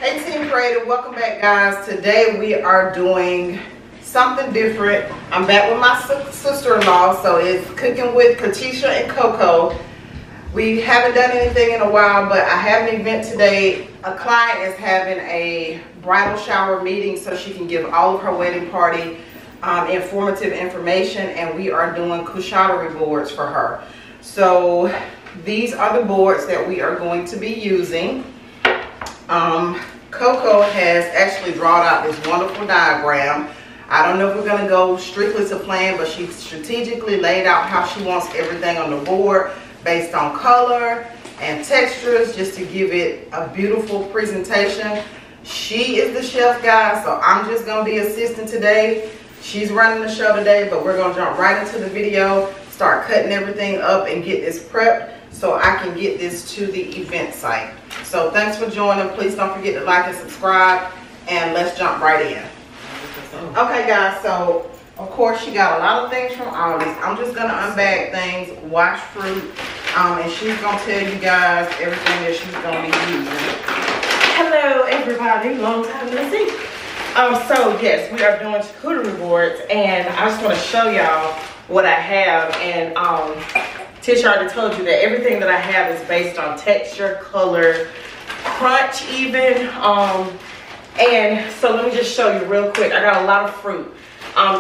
Hey Team Creative, welcome back guys. Today we are doing something different. I'm back with my sister-in-law, so it's cooking with Katisha and Coco. We haven't done anything in a while, but I have an event today. A client is having a bridal shower meeting so she can give all of her wedding party informative information, and we are doing charcuterie boards for her. So these are the boards that we are going to be using. Coco has actually drawn out this wonderful diagram. I don't know if we're going to go strictly to plan, but she strategically laid out how she wants everything on the board based on color and textures, just to give it a beautiful presentation. She is the chef, guys, so I'm just going to be assisting today. She's running the show today, but we're going to jump right into the video, start cutting everything up and get this prepped so I can get this to the event site. So thanks for joining. Please don't forget to like and subscribe, and let's jump right in. Okay guys, so of course she got a lot of things from Aldi's. I'm just going to unbag things, watch fruit, and she's going to tell you guys everything that she's going to be using. Hello everybody, long time no see. So yes, we are doing charcuterie boards, and I just want to show y'all what I have. And Tish already told you that everything that I have is based on texture, color, crunch even. And so let me just show you real quick. I got a lot of fruit.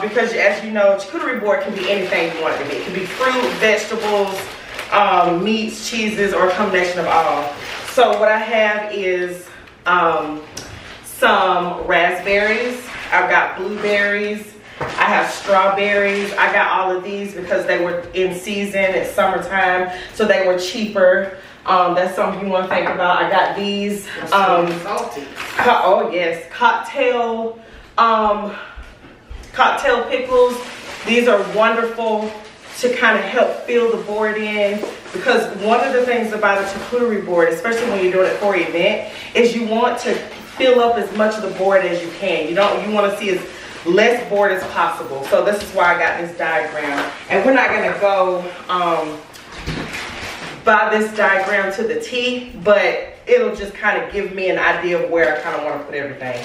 Because as you know, charcuterie board can be anything you want it to be. It can be fruit, vegetables, meats, cheeses, or a combination of all. So what I have is some raspberries. I've got blueberries. I have strawberries. I got all of these because they were in season. It's summertime, so they were cheaper. That's something you want to think about. I got these. Salty. Oh yes, cocktail pickles. These are wonderful to kind of help fill the board in, because one of the things about a charcuterie board, especially when you're doing it for an event, is you want to fill up as much of the board as you can. You want to see as less board as possible. So this is why I got this diagram, and we're not going to go by this diagram to the T, but it'll just kind of give me an idea of where I kind of want to put everything.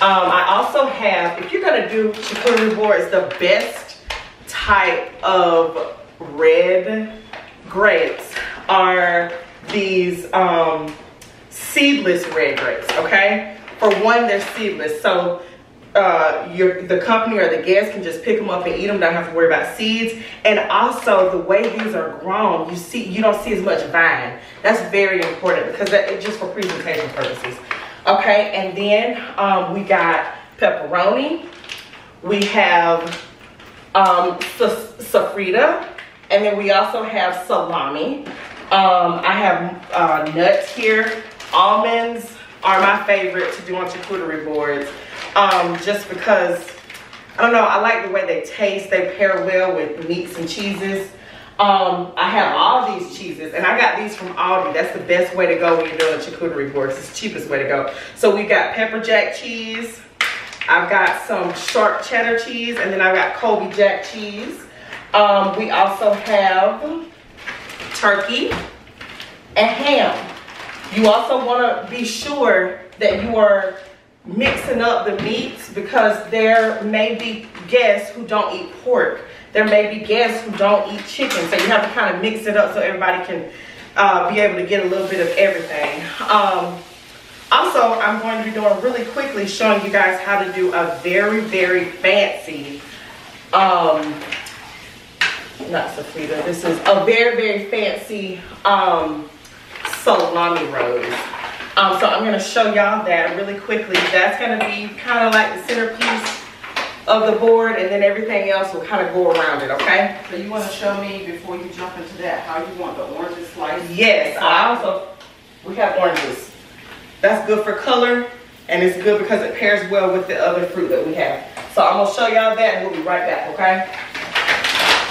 I also have, if you're going to do charcuterie boards, the best type of red grapes are these seedless red grapes, okay? For one, they're seedless, so the company or the guest can just pick them up and eat them, don't have to worry about seeds. And also the way these are grown, you don't see as much vine. That's very important, because it's just for presentation purposes. Okay, and then we got pepperoni, we have sofrita, and then we also have salami. I have nuts here. Almonds are my favorite to do on charcuterie boards, just because, I don't know, I like the way they taste. They pair well with meats and cheeses. I have all these cheeses, and I got these from Aldi. That's the best way to go when you're doing a charcuterie board. It's the cheapest way to go. So we got pepper jack cheese. I've got some sharp cheddar cheese, and then I've got Colby jack cheese. We also have turkey and ham. You also want to be sure that you are mixing up the meats, because there may be guests who don't eat pork. There may be guests who don't eat chicken. So you have to kind of mix it up so everybody can be able to get a little bit of everything. Also, I'm going to be doing really quickly, showing you guys how to do a very, very fancy, not sofrita, this is a very, very fancy salami rose. So I'm going to show y'all that really quickly. That's going to be kind of like the centerpiece of the board, and then everything else will kind of go around it, okay? So you want to show me, before you jump into that, how you want the oranges sliced? Yes, we have oranges. That's good for color, and it's good because it pairs well with the other fruit that we have. So I'm going to show y'all that, and we'll be right back, okay?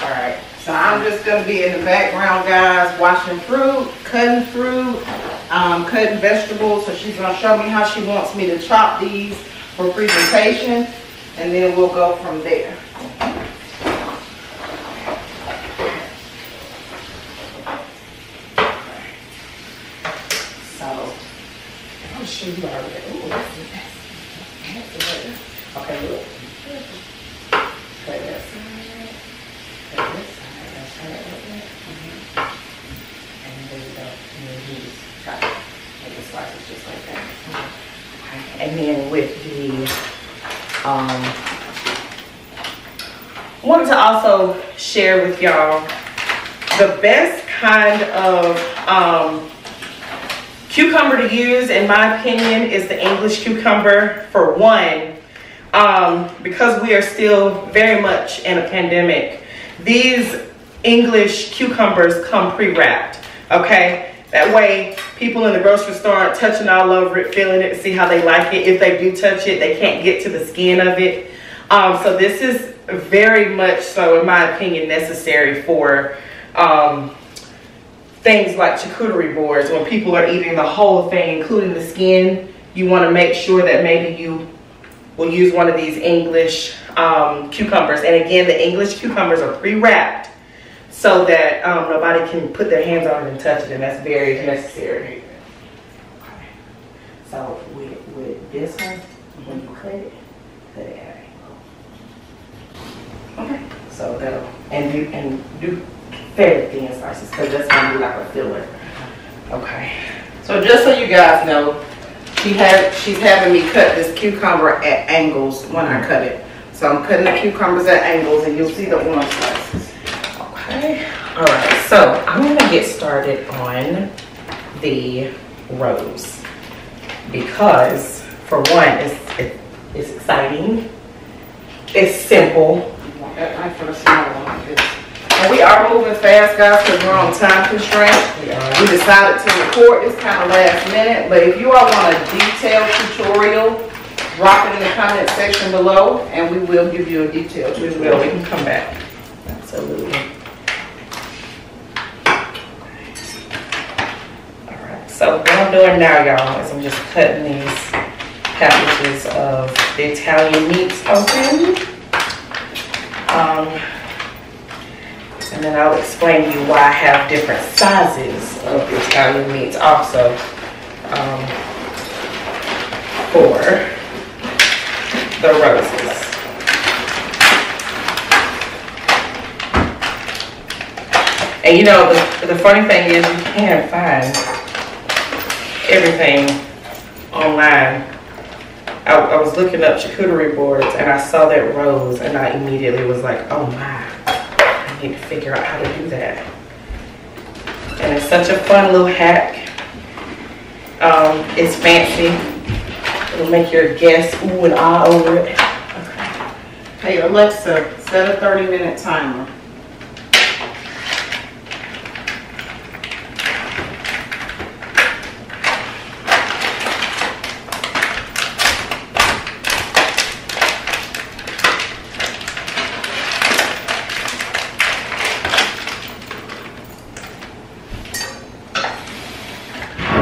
All right. So I'm just going to be in the background, guys, washing fruit, cutting vegetables. So she's going to show me how she wants me to chop these for presentation, and then we'll go from there. So I'm sure you already. Ooh, that's it. Okay, look. Cut that side. Cut this side. That's turn it like that. And there you go. And then you just try to make the slices just like that. Okay. And then with the wanted to also share with y'all the best kind of cucumber to use, in my opinion, is the English cucumber. For one, because we are still very much in a pandemic, these English cucumbers come pre-wrapped, okay? That way, people in the grocery store aren't touching all over it, feeling it to see how they like it. If they do touch it, they can't get to the skin of it. So this is very much so, in my opinion, necessary for things like charcuterie boards. When people are eating the whole thing, including the skin, you want to make sure that maybe you will use one of these English cucumbers. And again, the English cucumbers are pre-wrapped so that nobody can put their hands on it and touch it, and that's very necessary. Okay. So with this one, when you cut it at an angle. Okay. So that'll, and do very thin slices, because that's gonna be like a filler. Okay. So just so you guys know, she's having me cut this cucumber at angles when I cut it. So I'm cutting the cucumbers at angles, and you'll see the orange slices. Okay. All right. So I'm gonna get started on the rose, because for one, it's exciting. It's simple. That knife for the small one. And we are moving fast, guys, because we're on time constraint. We decided to record this kind of last minute, but if you all want a detailed tutorial, drop it in the comment section below, and we will give you a detailed tutorial. We can come back. Absolutely. All right. So what I'm doing now, y'all, is I'm just cutting these packages of the Italian meats open. And then I'll explain to you why I have different sizes of Italian meats also for the roses. And you know, the funny thing is you can find everything online. I was looking up charcuterie boards and I saw that rose, and I immediately was like, oh my. Need to figure out how to do that. And it's such a fun little hack. It's fancy. It'll make your guests ooh and ah over it. Okay. Hey Alexa, set a 30-minute timer.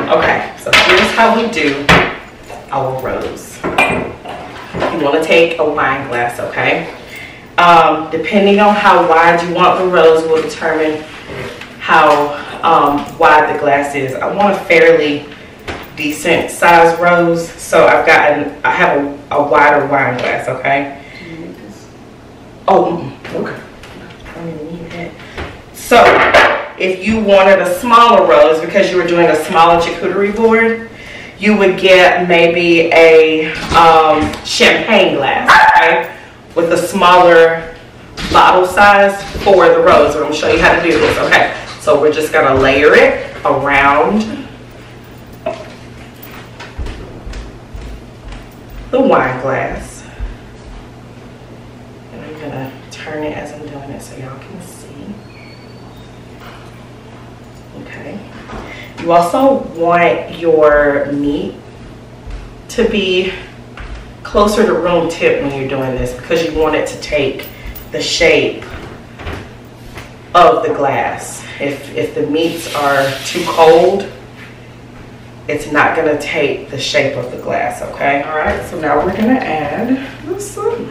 Okay, so here's how we do our rose. You want to take a wine glass, okay? Depending on how wide you want the rose will determine how wide the glass is. I want a fairly decent size rose, so I have a wider wine glass, okay? Oh, okay. I don't even need that. So, if you wanted a smaller rose, because you were doing a smaller charcuterie board, you would get maybe a champagne glass, okay, with a smaller bottle size for the rose. I'm going to show you how to do this, okay? So we're just going to layer it around the wine glass. And I'm going to turn it as I'm doing it so y'all can see. Okay. You also want your meat to be closer to room temp when you're doing this, because you want it to take the shape of the glass. If the meats are too cold, it's not going to take the shape of the glass, okay? All right, so now we're going to add the salami.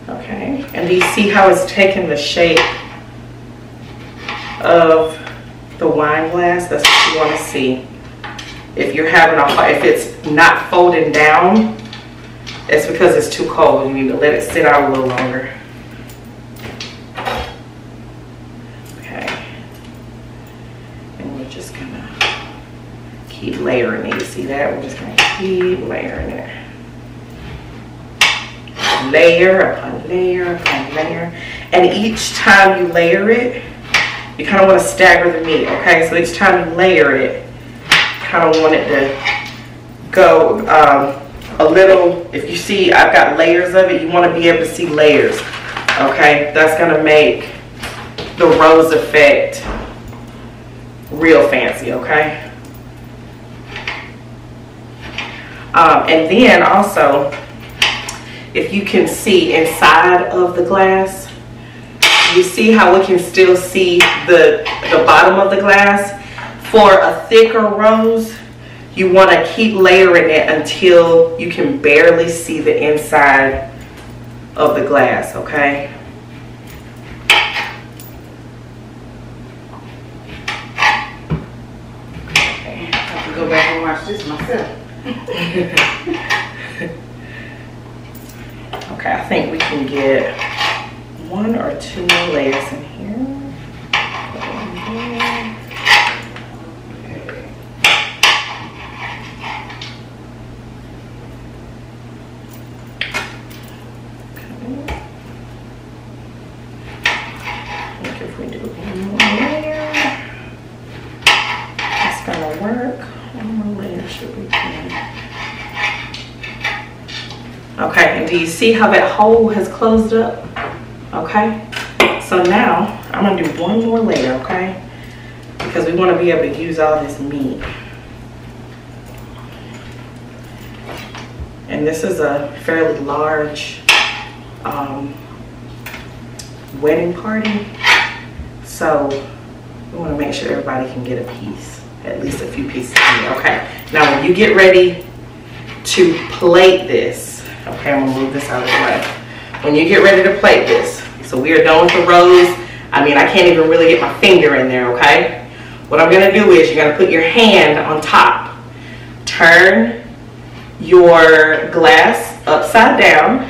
Okay, and do you see how it's taking the shape of the wine glass. That's what you want to see. If you're having if it's not folding down, it's because it's too cold. You need to let it sit out a little longer. Okay. And we're just gonna keep layering it. You see that? We're just gonna keep layering it. Layer upon layer upon layer. And each time you layer it, you kind of want to stagger the meat, okay? So each time you layer it, you kind of want it to go a little, if you see I've got layers of it, you want to be able to see layers, okay? That's going to make the rose effect real fancy, okay? And then also, if you can see inside of the glass, you see how we can still see the bottom of the glass? For a thicker rose, you want to keep layering it until you can barely see the inside of the glass, okay? I have to go back and watch this myself. Okay, I think we can get 1 or 2 more layers in here. Look, if we do 1 more layer, that's gonna work. 1 more layer should be good. Okay, and do you see how that hole has closed up? Okay, so now I'm gonna do 1 more layer, okay? Because we want to be able to use all this meat. And this is a fairly large wedding party, so we want to make sure everybody can get a piece, at least a few pieces of meat. Okay, now when you get ready to plate this, okay, I'm gonna move this out of the way. When you get ready to plate this, so we are done with the rose. I mean, I can't even really get my finger in there, okay? What I'm gonna do is you're gonna put your hand on top. Turn your glass upside down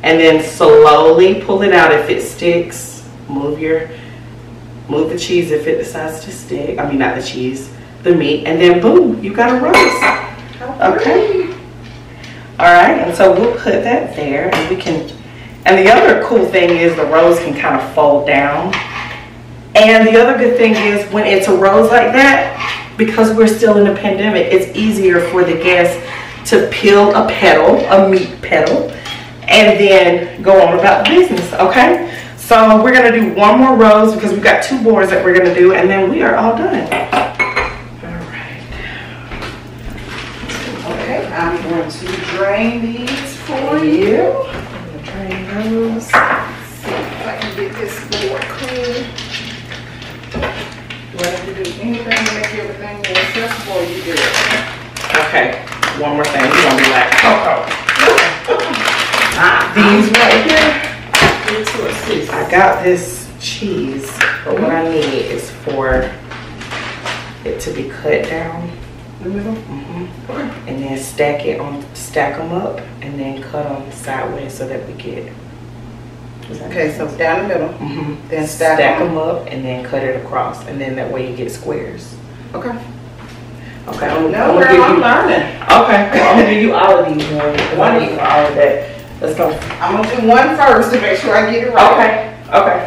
and then slowly pull it out. If it sticks, move the cheese if it decides to stick. I mean, not the cheese, the meat, and then boom, you got a rose. Okay. All right, and so we'll put that there, and we can, and the other cool thing is the rose can kind of fold down. And the other good thing is when it's a rose like that, because we're still in a pandemic, it's easier for the guests to peel a petal, a meat petal, and then go on about the business, okay? So we're gonna do 1 more rose because we've got 2 boards that we're gonna do, and then we are all done. All right. Okay, I'm going to drain these for you. I'm gonna drain those. See if I can get this board clean. Do I have to do anything to make everything more accessible? You do it. Okay, one more thing. You're gonna be like, these right here. I got this cheese, but what I need is for it to be cut down the middle, and then stack them up, and then cut them sideways so that we get. Okay, so down the middle, then stack them up, and then cut it across, and then that way you get squares. Okay. Okay. I'm learning. Okay. Well, I'm gonna give you all of these ones. I need all of that. Let's go. I'm gonna do one first to make sure I get it right. Okay.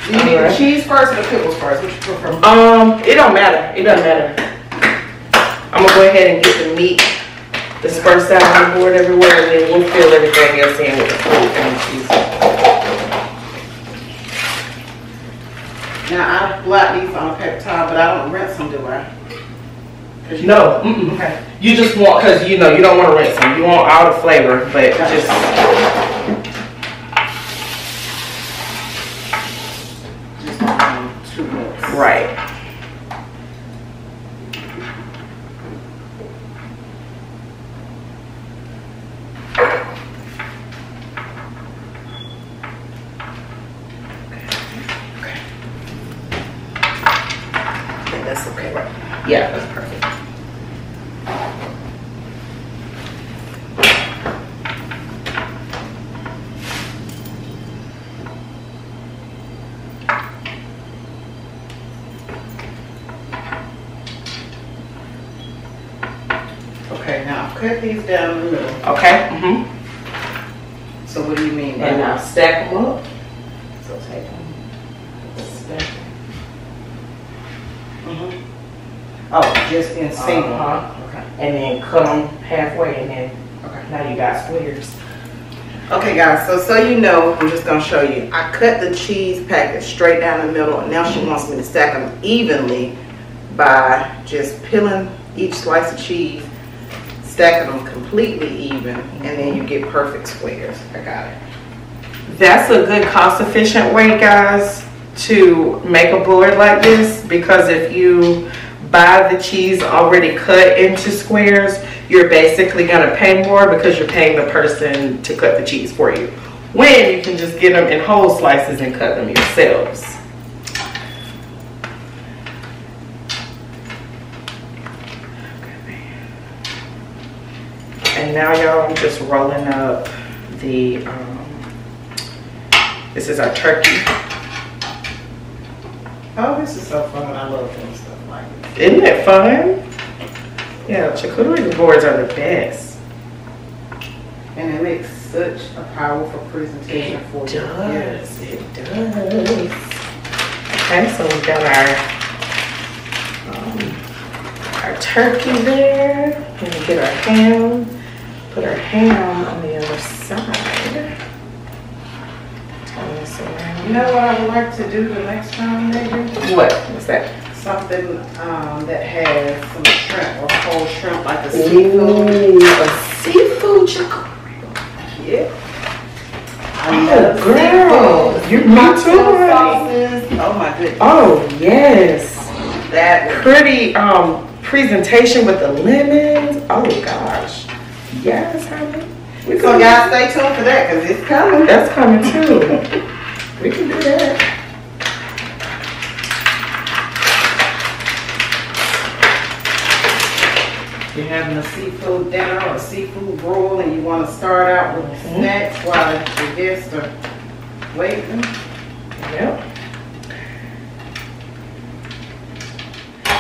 Do you need the cheese first or the pickles first? Which you prefer? It don't matter. It doesn't matter. I'm gonna go ahead and get the meat dispersed out on the board everywhere, and then we'll fill everything else in with the fruit and the cheese. Now I blot these on a paper towel, but I don't rinse them, do I? No. Okay. You just want, because you know you don't want to rinse them. You want all the flavor, but just. Right. okay, right. Yeah, that's perfect. Okay, now cut these down the middle. Okay. So what do you mean by And now that? stack them up. So take them. Stack them. Oh, just in single. Okay. And then cut them halfway, and then now you got squares. Okay guys, so you know, I'm just gonna show you. I cut the cheese packet straight down the middle, and now she wants me to stack them evenly by just peeling each slice of cheese, stacking them completely even, and then you get perfect squares. I got it. That's a good cost-efficient way, guys, to make a board like this, because if you buy the cheese already cut into squares, you're basically gonna pay more because you're paying the person to cut the cheese for you, when you can just get them in whole slices and cut them yourselves. And now y'all, I'm just rolling up the this is our turkey. Oh, this is so fun. I love doing stuff like this. Isn't it fun? Yeah, charcuterie boards are the best. And it makes such a powerful presentation for you. Yes, it does. Okay, so we got our turkey there. We're gonna get our ham. Put our ham on the other side. Turn this around. You know what I would like to do the next time, maybe? What? What's that? Something that has some shrimp or whole shrimp, like a Ooh, seafood. a seafood charcuterie. Yeah. Oh, girl. You me too, honey. Oh my goodness. Oh, yes. That Pretty presentation with the lemons. Oh gosh. Yes, honey. So y'all stay tuned for that, because it's coming. That's coming too. We can do that. You're having a seafood dinner or a seafood roll, and you want to start out with snacks while the guests are waiting. Yep.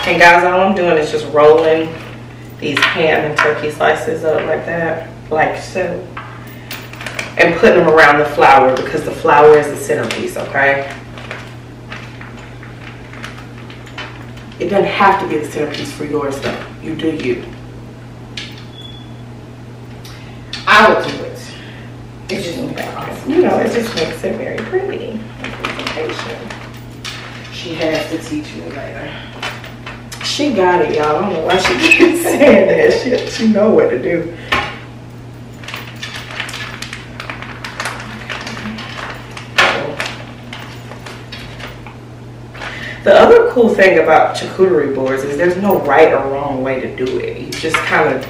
And guys, all I'm doing is just rolling these ham and turkey slices up like that, like so. And putting them around the flour, because the flour is the centerpiece, okay? It doesn't have to be the centerpiece for yours though. You do you. I would do it. It just makes it awesome. You know, it just makes it very pretty. Presentation. She has to teach me later. She got it, y'all. I don't know why she keeps saying that. She know what to do. The other cool thing about charcuterie boards is there's no right or wrong way to do it. You just kind of,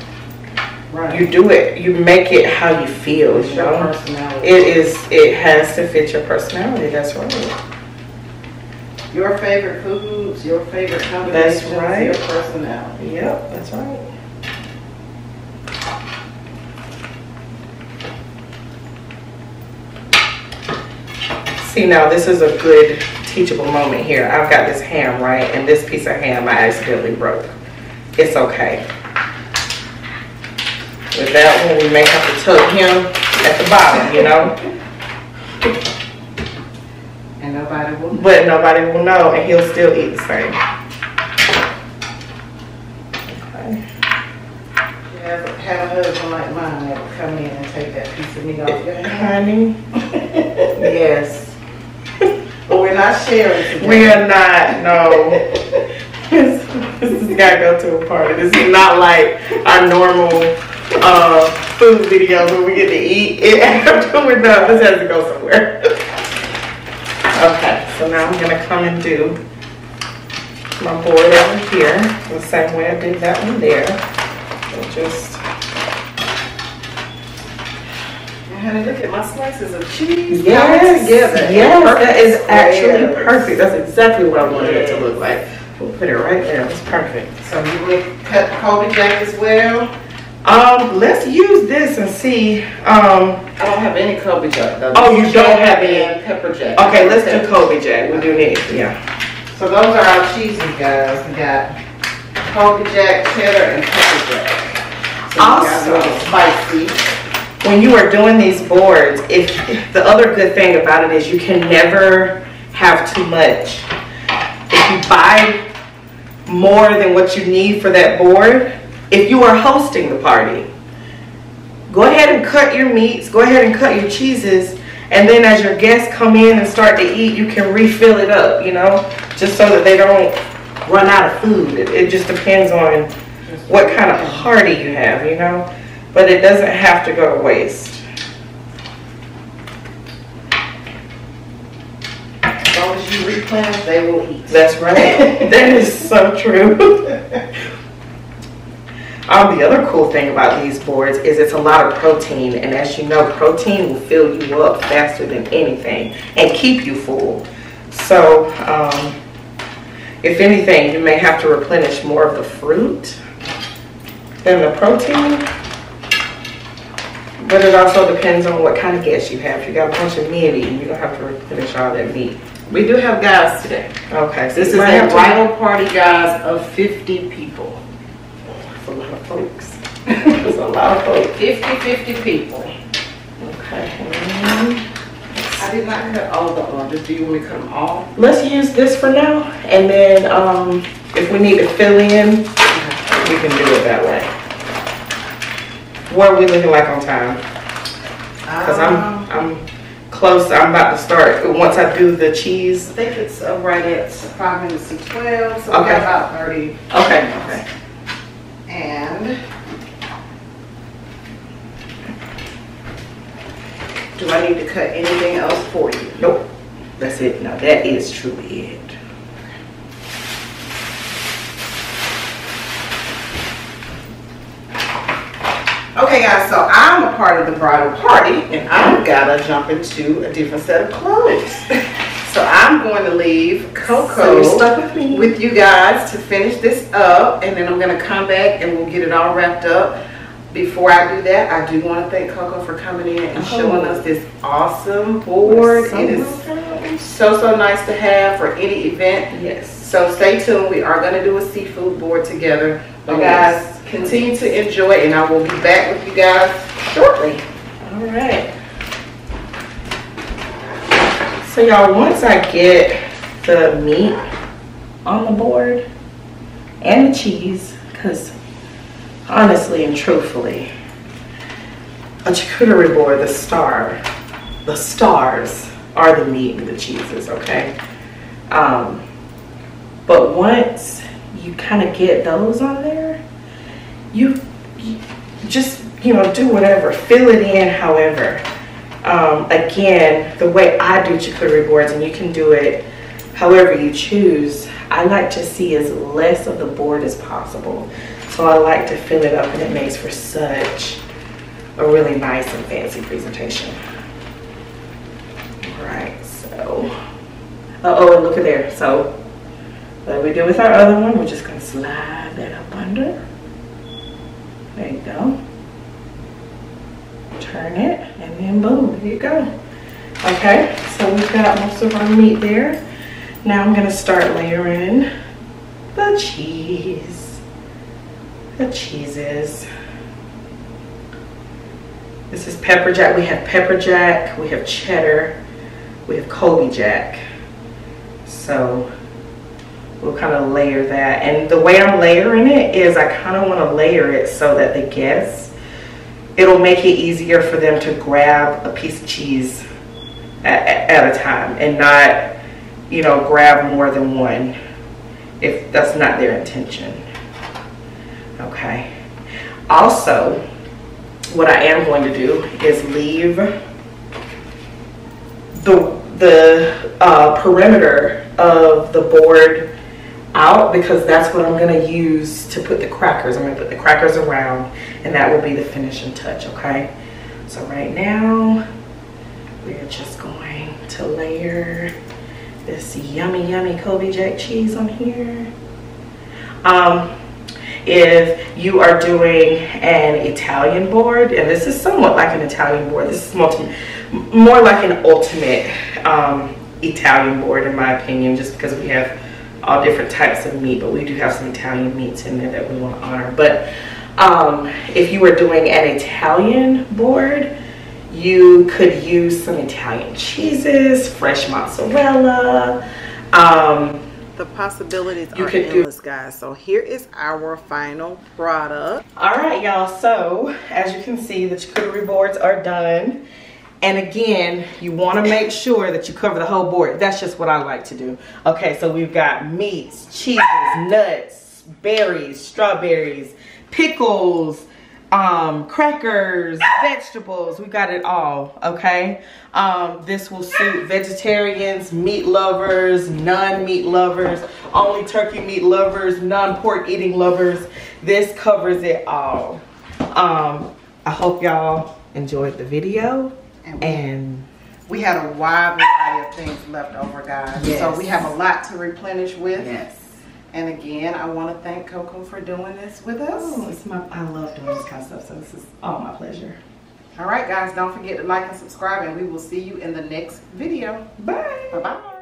you do it, you make it how you feel, you know? Personality. It has to fit your personality, that's right. Your favorite foods, your favorite combinations, That's right. your personality. Yep, that's right. See, now this is a good teachable moment here. I've got this ham, right? And this piece of ham I accidentally broke. It's okay. With that one, we may have to tuck him at the bottom, you know? And nobody will. But nobody will know, and he'll still eat the same. Okay. Have a husband like mine that will come in and take that piece of meat off your hand. Honey, yes. But we're not sharing today. We are not, no. This has got to go to a party. This is not like our normal food videos where we get to eat it after we're done. This has to go somewhere. Okay, so now I'm going to come and do my board over here the same way I did that one there. So just... Honey, look at my slices of cheese. Yes, together. yes, that is actually squares. perfect. That's exactly what I wanted it to look like. We'll put it right there. That's perfect. So you will cut Kobe Jack as well? Let's use this and see. I don't have any Kobe Jack though. Oh, you don't have any pepper jack. Okay, let's do Kobe Jack. We do need, yeah. So those are our cheeses, guys. We got Kobe Jack, cheddar, and pepper jack. So Also, spicy. When you are doing these boards, if the other good thing about it is you can never have too much. If you buy more than what you need for that board, if you are hosting the party, go ahead and cut your meats, go ahead and cut your cheeses, and then as your guests come in and start to eat, you can refill it up, you know, just so that they don't run out of food. It just depends on what kind of party you have, you know, but it doesn't have to go to waste. As long as you replenish, they will eat. That's right. That is so true. The other cool thing about these boards is it's a lot of protein, and as you know, protein will fill you up faster than anything and keep you full. So, if anything, you may have to replenish more of the fruit than the protein, but it also depends on what kind of guests you have. If you got a bunch of men eating, you don't have to replenish all that meat. We do have guys today. Okay, so this is a bridal party, guys, of 50 people. That's a lot of folks. That's a lot of folks. 50 people. Okay. I did not cut all the oranges. Do you want me to cut them all? Let's use this for now, and then if we need to fill in, we can do it that way. What are we looking like on time? Because I'm close. I'm about to start. Once I do the cheese, I think it's right at 5 minutes to 12. So okay. we got about 30. Okay. And do I need to cut anything else for you? Nope. That's it. No, that is truly it. Okay, guys, so I'm a part of the bridal party, and I've got to jump into a different set of clothes. So I'm going to leave Coco So you're stuck with me. with you guys to finish this up, and then I'm going to come back and we'll get it all wrapped up. Before I do that, I do want to thank Coco for coming in and showing us this awesome board. It is so nice to have for any event. Yes. So stay tuned. We are going to do a seafood board together. But guys, continue to enjoy, and I will be back with you guys shortly. All right. So y'all, once I get the meat on the board and the cheese, because honestly and truthfully, a charcuterie board, the stars are the meat and the cheeses, okay? But once you kind of get those on there, you just, you know, do whatever, fill it in however. Again, the way I do charcuterie boards, and you can do it however you choose, I like to see as less of the board as possible. So I like to fill it up, and it makes for such a really nice and fancy presentation. All right, so, and look at there. So, like we did with our other one, we're just gonna slide that up under. There you go. Turn it, and then boom, there you go. Okay, so we've got most of our meat there. Now I'm gonna start layering the cheese. The cheeses. This is pepper jack. We have pepper jack, we have cheddar, we have Kobe jack. So we'll kind of layer that. And the way I'm layering it is I kind of want to layer it so that the guests, it'll make it easier for them to grab a piece of cheese at a time and not, you know, grab more than one if that's not their intention. Okay. Also, what I am going to do is leave the perimeter of the board out, because that's what I'm going to use to put the crackers. I'm going to put the crackers around, and that will be the finishing touch, okay? So right now, we're just going to layer this yummy Kobe jack cheese on here. If you are doing an Italian board, and this is somewhat like an Italian board, this is more like an ultimate Italian board in my opinion, just because we have all different types of meat, but we do have some Italian meats in there that we want to honor. But if you were doing an Italian board, you could use some Italian cheeses, fresh mozzarella. The possibilities are endless, guys. So here is our final product. All right, y'all. So as you can see, the charcuterie boards are done. And again, you want to make sure that you cover the whole board. That's just what I like to do. Okay, so we've got meats, cheeses, nuts, berries, strawberries, pickles, crackers, vegetables. We got it all. Okay, this will suit vegetarians, meat lovers, non-meat lovers, only turkey meat lovers, non-pork eating lovers. This covers it all. I hope y'all enjoyed the video, and we had a wide variety of things left over, guys. Yes. So we have a lot to replenish with. yes. And again, I want to thank Coco for doing this with us. Oh, I love doing this kind of stuff, so this is all my pleasure. All right, guys, don't forget to like and subscribe, and we will see you in the next video. Bye. Bye-bye.